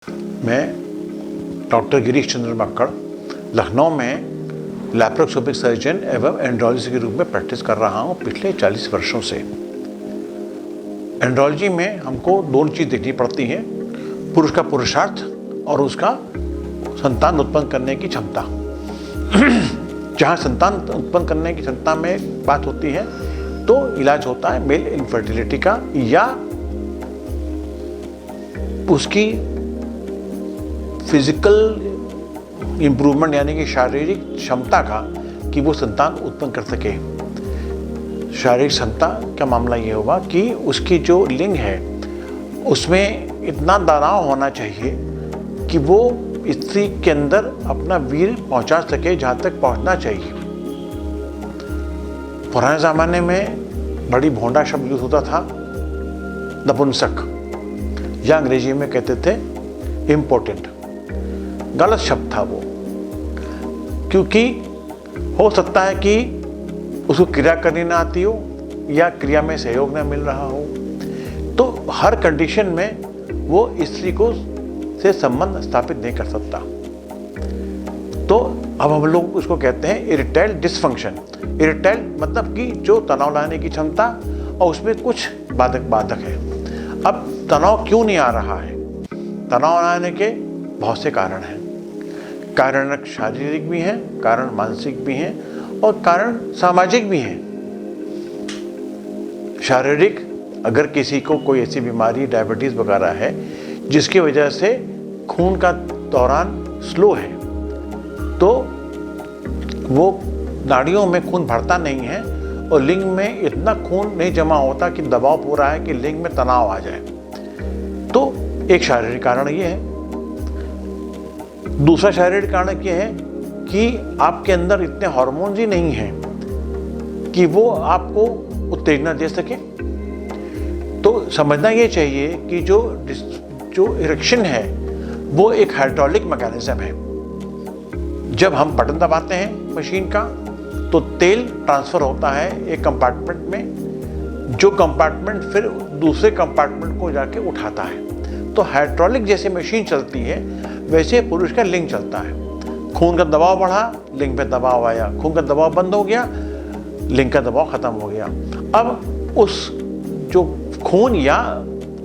मैं डॉक्टर गिरीश चंद्र मक्कड़ लखनऊ में laparoscopic surgeon एवं एंड्रोलॉजिस्ट के रूप में प्रैक्टिस कर रहा हूँ पिछले 40 वर्षों से। एंड्रोलॉजी में हमको दोनों चीज़ देखनी पड़ती है, पुरुष का पुरुषार्थ और उसका संतान उत्पन्न करने की क्षमता। जहाँ संतान उत्पन्न करने की क्षमता में बात होती है तो इलाज होता है मेल इनफर्टिलिटी का या उसकी फिजिकल इम्प्रूवमेंट यानी कि शारीरिक क्षमता का कि वो संतान उत्पन्न कर सके। शारीरिक क्षमता का मामला ये होगा कि उसकी जो लिंग है उसमें इतना तनाव होना चाहिए कि वो स्त्री के अंदर अपना वीर पहुंचा सके जहाँ तक पहुंचना चाहिए। पुराने ज़माने में बड़ी भोंडा शब्द यूज होता था नपुंसक, या अंग्रेजी में कहते थे इम्पोर्टेंट। गलत शब्द था वो, क्योंकि हो सकता है कि उसको क्रिया करनी ना आती हो या क्रिया में सहयोग ना मिल रहा हो, तो हर कंडीशन में वो स्त्री को से संबंध स्थापित नहीं कर सकता। तो अब हम लोग उसको कहते हैं इरेक्टाइल डिसफंक्शन। इरेक्टाइल मतलब कि जो तनाव लाने की क्षमता और उसमें कुछ बाधक है। अब तनाव क्यों नहीं आ रहा है? तनाव आने के बहुत से कारण हैं। कारण शारीरिक भी हैं, कारण मानसिक भी हैं और कारण सामाजिक भी हैं। शारीरिक, अगर किसी को कोई ऐसी बीमारी डायबिटीज़ वगैरह है जिसकी वजह से खून का दौरान स्लो है, तो वो नाड़ियों में खून भरता नहीं है और लिंग में इतना खून नहीं जमा होता कि दबाव पूरा है कि लिंग में तनाव आ जाए, तो एक शारीरिक कारण ये है। दूसरा शारीरिक कारण ये है कि आपके अंदर इतने हार्मोन्स ही नहीं हैं कि वो आपको उत्तेजना दे सके। तो समझना ये चाहिए कि जो इरेक्शन है वो एक हाइड्रोलिक मैकेनिज्म है। जब हम बटन दबाते हैं मशीन का तो तेल ट्रांसफर होता है एक कंपार्टमेंट में, जो कंपार्टमेंट फिर दूसरे कंपार्टमेंट को जाके उठाता है। तो हाइड्रोलिक जैसे मशीन चलती है वैसे पुरुष का लिंग चलता है। खून का दबाव बढ़ा, लिंग पे दबाव आया, खून का दबाव बंद हो गया, लिंग का दबाव खत्म हो गया। अब उस जो खून या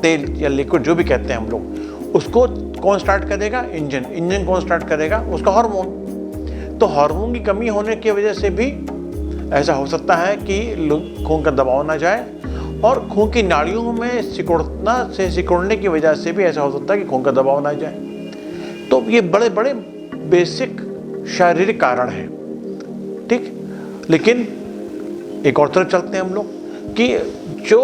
तेल या लिक्विड जो भी कहते हैं हम लोग, उसको कौन स्टार्ट करेगा? इंजन कौन स्टार्ट करेगा? उसका हार्मोन। तो हार्मोन की कमी होने की वजह से भी ऐसा हो सकता है कि खून का दबाव ना जाए, और खून की नाड़ियों में सिकुड़ने की वजह से भी ऐसा हो सकता है कि खून का दबाव ना जाए। तो ये बड़े बड़े बेसिक शारीरिक कारण हैं, ठीक। लेकिन एक और तरफ चलते हैं हम लोग कि जो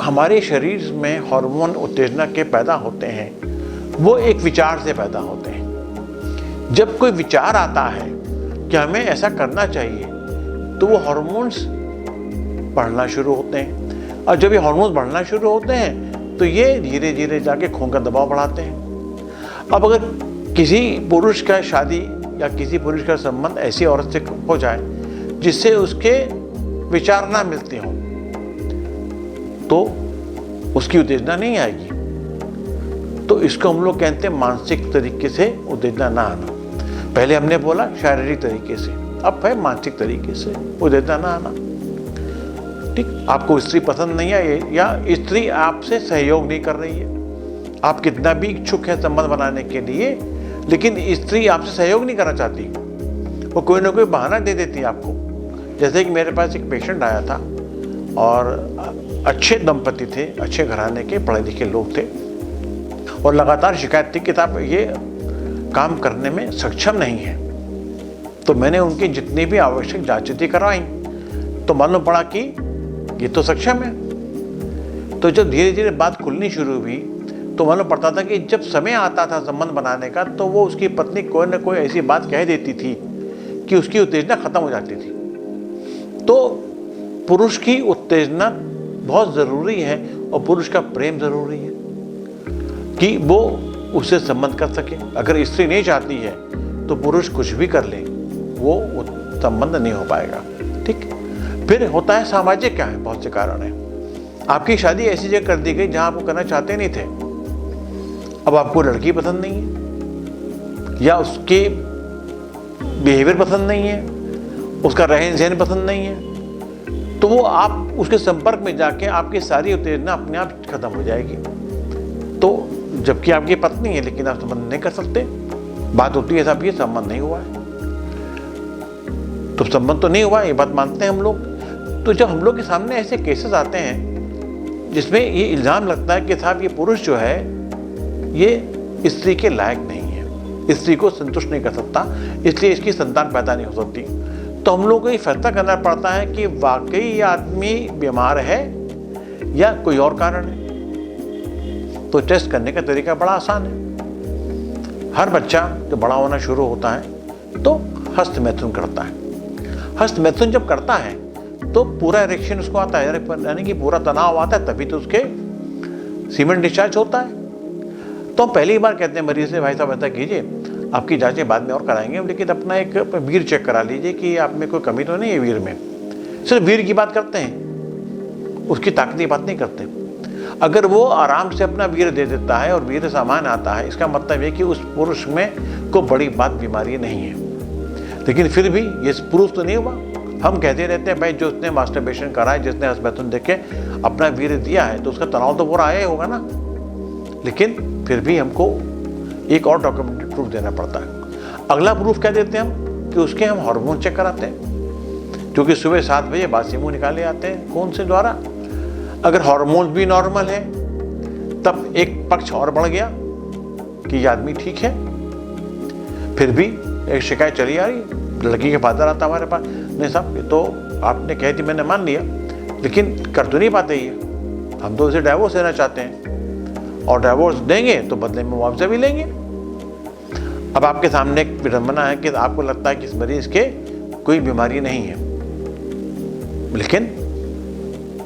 हमारे शरीर में हार्मोन उत्तेजना के पैदा होते हैं वो एक विचार से पैदा होते हैं। जब कोई विचार आता है कि हमें ऐसा करना चाहिए तो वो हार्मोन्स बढ़ना शुरू होते हैं, और जब ये हार्मोन्स बढ़ना शुरू होते हैं तो ये धीरे धीरे जाके खून का दबाव बढ़ाते हैं। अब अगर किसी पुरुष का शादी या किसी पुरुष का संबंध ऐसी औरत से हो जाए जिससे उसके विचार ना मिलते हों, तो उसकी उत्तेजना नहीं आएगी। तो इसको हम लोग कहते हैं मानसिक तरीके से उत्तेजना ना आना। पहले हमने बोला शारीरिक तरीके से, अब है मानसिक तरीके से उत्तेजना ना आना, ठीक। आपको स्त्री पसंद नहीं है या स्त्री आपसे सहयोग नहीं कर रही है, आप कितना भी इच्छुक है संबंध बनाने के लिए, लेकिन स्त्री आपसे सहयोग नहीं करना चाहती, वो कोई ना कोई बहाना दे देती है आपको। जैसे कि मेरे पास एक पेशेंट आया था और अच्छे दंपति थे, अच्छे घराने के पढ़े लिखे लोग थे, और लगातार शिकायत थी कि आप ये काम करने में सक्षम नहीं है। तो मैंने उनकी जितनी भी आवश्यक जांचें करवाई तो मालूम पड़ा कि ये तो सक्षम है। तो जब धीरे धीरे बात खुलनी शुरू हुई तो मालूम पड़ता था कि जब समय आता था संबंध बनाने का तो वो उसकी पत्नी कोई ना कोई ऐसी बात कह देती थी कि उसकी उत्तेजना खत्म हो जाती थी। तो पुरुष की उत्तेजना बहुत ज़रूरी है और पुरुष का प्रेम ज़रूरी है कि वो उससे संबंध कर सके। अगर स्त्री नहीं चाहती है तो पुरुष कुछ भी कर ले, वो संबंध नहीं हो पाएगा, ठीक। फिर होता है सामाजिक, क्या है, बहुत से कारण हैं। आपकी शादी ऐसी जगह कर दी गई जहां आप वो करना चाहते नहीं थे, अब आपको लड़की पसंद नहीं है, या उसके बिहेवियर पसंद नहीं है, उसका रहन सहन पसंद नहीं है, तो वो आप उसके संपर्क में जाके आपकी सारी उत्तेजना अपने आप खत्म हो जाएगी। तो जबकि आपकी पत्नी है लेकिन आप संबंध नहीं कर सकते, बात होती है साहब ये संबंध नहीं हुआ है, तो संबंध तो नहीं हुआ, ये बात मानते हैं हम लोग। तो जब हम लोग के सामने ऐसे केसेस आते हैं जिसमें ये इल्ज़ाम लगता है कि साहब ये पुरुष जो है ये स्त्री के लायक नहीं है, स्त्री को संतुष्ट नहीं कर सकता, इसलिए इसकी संतान पैदा नहीं हो सकती, तो हम लोग को ये फैसला करना पड़ता है कि वाकई ये आदमी बीमार है या कोई और कारण है। तो टेस्ट करने का तरीका बड़ा आसान है। हर बच्चा जब बड़ा होना शुरू होता है तो हस्त मैथुन करता है। हस्त मैथुन जब करता है तो पूरा इरेक्शन उसको आता है, यानी कि पूरा तनाव आता है, तभी तो उसके सीमेंट डिस्चार्ज होता है। तो हम पहली बार कहते हैं मरीज से, भाई साहब ऐसा कीजिए, आपकी जांचें बाद में और कराएंगे, लेकिन अपना एक वीर चेक करा लीजिए कि आप में कोई कमी तो नहीं है वीर में। सिर्फ वीर की बात करते हैं, उसकी ताकत की बात नहीं करते। अगर वो आराम से अपना वीर दे देता है और वीर सामान आता है, इसका मतलब है कि उस पुरुष में कोई बड़ी बात बीमारी नहीं है। लेकिन फिर भी ये प्रूफ तो नहीं हुआ। हम कहते रहते हैं भाई जो उसने मास्टरबेशन करा है, जिसने हस्बैतुन देख के अपना वीर दिया है, तो उसका तनाव तो पूरा आया ही होगा ना। लेकिन फिर भी हमको एक और डॉक्यूमेंटेड प्रूफ देना पड़ता है। अगला प्रूफ क्या देते हैं हम, कि उसके हम हार्मोन चेक कराते हैं, क्योंकि सुबह 7 बजे बासी मुंह निकाले आते हैं खून से द्वारा। अगर हार्मोन भी नॉर्मल है तब एक पक्ष और बढ़ गया कि ये आदमी ठीक है। फिर भी एक शिकायत चली आ रही, लड़की के फादर आता हमारे पास, नहीं साहब ये तो आपने कह दी, मैंने मान लिया, लेकिन कर तो नहीं पाते ये, हम तो इसे डाइवोर्स देना चाहते हैं, और डाइवोर्स देंगे तो बदले में मुआवजा भी लेंगे। अब आपके सामने एक विडंबना है कि आपको लगता है कि इस मरीज के कोई बीमारी नहीं है, लेकिन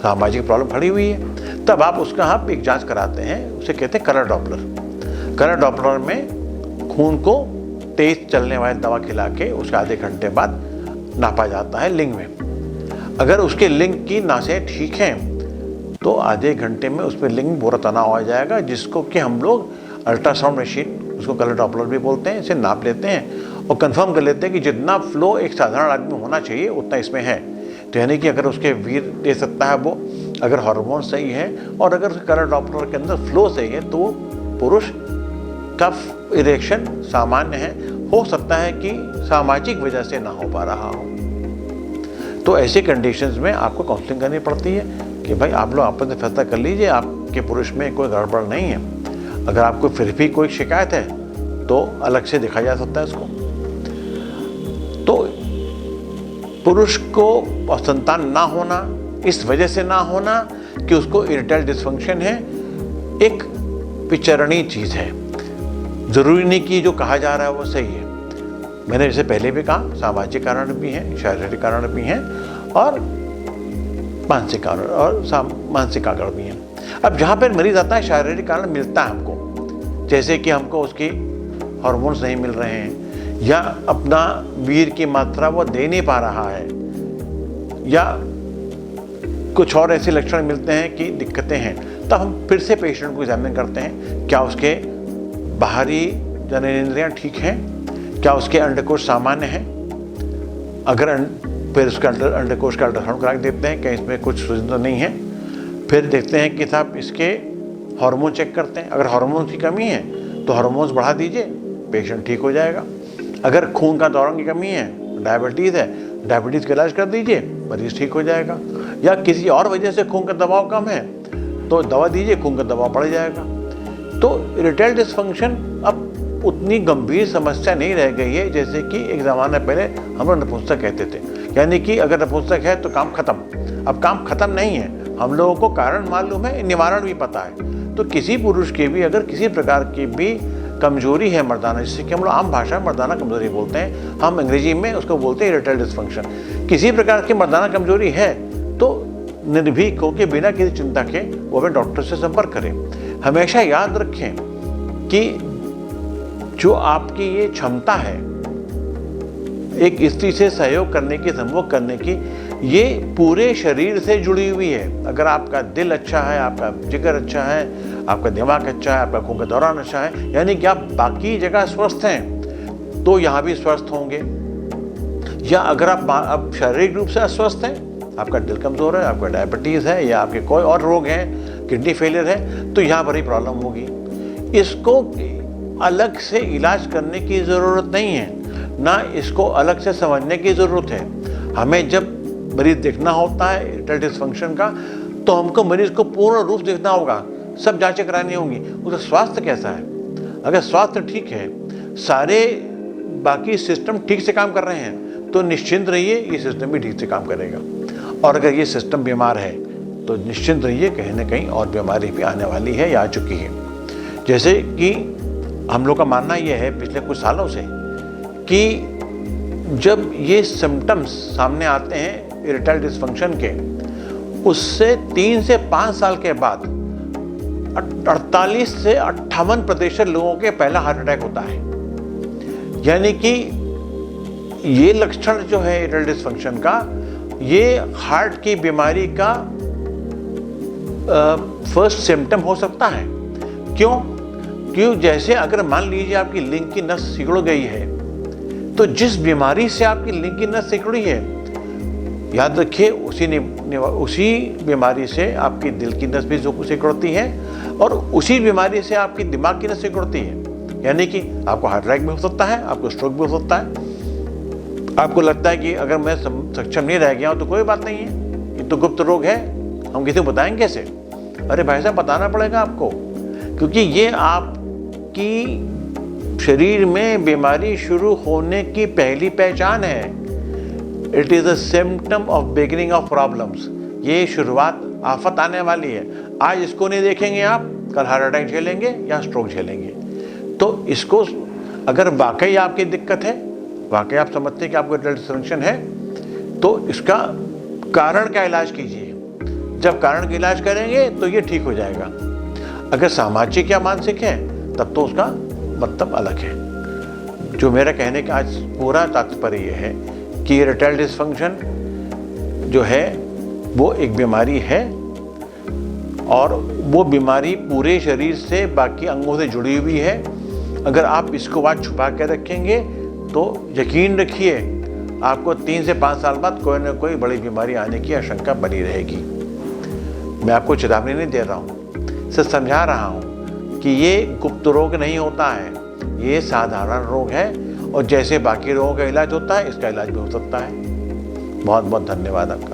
सामाजिक प्रॉब्लम खड़ी हुई है। तब आप उसका आप एक जांच कराते हैं, उसे कहते हैं कलर डॉपलर। कलर डॉपलर में खून को तेज चलने वाली दवा खिला के उसके आधे घंटे बाद नापा जाता है लिंग में। अगर उसके लिंग की नासें ठीक हैं तो आधे घंटे में उस पर लिंग पूरा तनाव आ जाएगा, जिसको कि हम लोग अल्ट्रासाउंड मशीन, उसको कलर डॉपलर भी बोलते हैं, इसे नाप लेते हैं और कंफर्म कर लेते हैं कि जितना फ्लो एक साधारण आदमी होना चाहिए उतना इसमें है। तो यानी कि अगर उसके वीर दे सकता है वो, अगर हार्मोन सही है और अगर उसके कलर डॉपलर के अंदर फ्लो सही है, तो वो पुरुष का इरेक्शन सामान्य है। हो सकता है कि सामाजिक वजह से ना हो पा रहा हो। तो ऐसे कंडीशंस में आपको काउंसलिंग करनी पड़ती है कि भाई आप लोग आपस में फैसला कर लीजिए, आपके पुरुष में कोई गड़बड़ नहीं है। अगर आपको फिर भी कोई शिकायत है तो अलग से देखा जा सकता है इसको। तो पुरुष को संतान ना होना इस वजह से ना होना कि उसको इरेक्टाइल डिसफंक्शन है, एक विचरणीय चीज़ है। जरूरी नहीं कि जो कहा जा रहा है वो सही है। मैंने जैसे पहले भी कहा, सामाजिक कारण भी हैं, शारीरिक कारण भी हैं और मानसिक कारण भी हैं। अब जहाँ पर मरीज आता है शारीरिक कारण मिलता है हमको, जैसे कि हमको उसकी हार्मोन्स नहीं मिल रहे हैं, या अपना वीर की मात्रा वो दे नहीं पा रहा है, या कुछ और ऐसे लक्षण मिलते हैं कि दिक्कतें हैं, तब हम फिर से पेशेंट को एग्जामिन करते हैं। क्या उसके बाहरी जननेंद्रियां ठीक हैं, क्या उसके अंडकोश सामान्य हैं, अगर फिर उसका अंडकोश का अल्ट्रासाउंड करा के देखते हैं कि इसमें कुछ सूजन तो नहीं है। फिर देखते हैं कि साहब इसके हार्मोन चेक करते हैं, अगर हार्मोन की कमी है तो हार्मोन्स बढ़ा दीजिए, पेशेंट ठीक हो जाएगा। अगर खून का दौरान की कमी है, डायबिटीज़ है, डायबिटीज़ का इलाज कर दीजिए, मरीज ठीक हो जाएगा। या किसी और वजह से खून का दबाव कम है तो दवा दीजिए, खून का दबाव बढ़ जाएगा। तो इरेक्टाइल डिसफंक्शन अब उतनी गंभीर समस्या नहीं रह गई है जैसे कि एक ज़माना पहले हम लोग नपुंसक कहते थे, यानी कि अगर नपुंसक है तो काम खत्म। अब काम खत्म नहीं है, हम लोगों को कारण मालूम है, निवारण भी पता है। तो किसी पुरुष की भी अगर किसी प्रकार की भी कमजोरी है मर्दाना, जिससे कि हम लोग आम भाषा में मर्दाना कमजोरी बोलते हैं, हम अंग्रेजी में उसको बोलते हैं इरेक्टाइल डिसफंक्शन, किसी प्रकार की मर्दाना कमजोरी है तो निर्भीक होकर बिना किसी चिंता के वो अपने डॉक्टर से संपर्क करें। हमेशा याद रखें कि जो आपकी ये क्षमता है एक स्त्री से सहयोग करने की, संभोग करने की, ये पूरे शरीर से जुड़ी हुई है। अगर आपका दिल अच्छा है, आपका जिगर अच्छा है, आपका दिमाग अच्छा है, आपका खून का दौरान अच्छा है, यानी कि आप बाकी जगह स्वस्थ हैं तो यहाँ भी स्वस्थ होंगे। या अगर आप शारीरिक रूप से अस्वस्थ हैं, आपका दिल कमज़ोर है, आपका डायबिटीज़ है या आपके कोई और रोग हैं, किडनी फेलियर है, तो यहाँ पर ही प्रॉब्लम होगी। इसको अलग से इलाज करने की ज़रूरत नहीं है, ना इसको अलग से समझने की ज़रूरत है। हमें जब मरीज़ देखना होता है इरेक्टाइल डिसफंक्शन का, तो हमको मरीज़ को पूर्ण रूप देखना होगा, सब जांचें करानी होंगी, उसका स्वास्थ्य कैसा है। अगर स्वास्थ्य ठीक है, सारे बाकी सिस्टम ठीक से काम कर रहे हैं, तो निश्चिंत रहिए ये सिस्टम भी ठीक से काम करेगा। और अगर ये सिस्टम बीमार है तो निश्चिंत रहिए कहीं ना कहीं और बीमारी भी आने वाली है या आ चुकी है। जैसे कि हम लोग का मानना यह है पिछले कुछ सालों से कि जब ये सिम्टम्स सामने आते हैं इरेक्टाइल डिसफंक्शन के, उससे 3 से 5 साल के बाद 48 से 58% लोगों के पहला हार्ट अटैक होता है। यानी कि ये लक्षण जो है इरेक्टाइल डिसफंक्शन का, ये हार्ट की बीमारी का फर्स्ट सिम्टम हो सकता है। क्यों? जैसे अगर मान लीजिए आपकी लिंग की नस सिकुड़ गई है, तो जिस बीमारी से आपकी लिंग की नस सिकुड़ी है, याद रखिए उसी बीमारी से आपकी दिल की नस भी सिकुड़ती है और उसी बीमारी से आपकी दिमाग की नस सिकुड़ती है। यानी कि आपको हार्ट अटैक भी हो सकता है, आपको स्ट्रोक भी हो सकता है। आपको लगता है कि अगर मैं सक्षम नहीं रह गया हूं तो कोई बात नहीं है, ये तो गुप्त रोग है, हम किसी को बताएंगे कैसे? अरे भाई साहब, बताना पड़ेगा आपको, क्योंकि ये आपकी शरीर में बीमारी शुरू होने की पहली पहचान है। It is a symptom of beginning of problems. ये शुरुआत, आफत आने वाली है। आज इसको नहीं देखेंगे आप, कल हार्ट अटैक झेलेंगे या स्ट्रोक झेलेंगे। तो इसको अगर वाकई आपकी दिक्कत है, वाकई आप समझते हैं कि आपको इरेक्टाइल डिसफंक्शन है, तो इसका कारण का इलाज कीजिए। जब कारण का इलाज करेंगे तो ये ठीक हो जाएगा। अगर सामाजिक या मानसिक है तब तो उसका मतलब अलग है। जो मेरा कहने का आज पूरा तात्पर्य ये है कि इरेक्टाइल डिसफंक्शन जो है वो एक बीमारी है और वो बीमारी पूरे शरीर से, बाकी अंगों से जुड़ी हुई है। अगर आप इसको आज छुपा के रखेंगे तो यकीन रखिए आपको 3 से 5 साल बाद कोई ना कोई बड़ी बीमारी आने की आशंका बनी रहेगी। मैं आपको चेतावनी नहीं दे रहा हूँ, सिर्फ समझा रहा हूँ कि ये गुप्त रोग नहीं होता है, ये साधारण रोग है और जैसे बाकी रोगों का इलाज होता है इसका इलाज भी हो सकता है। बहुत बहुत धन्यवाद आपका।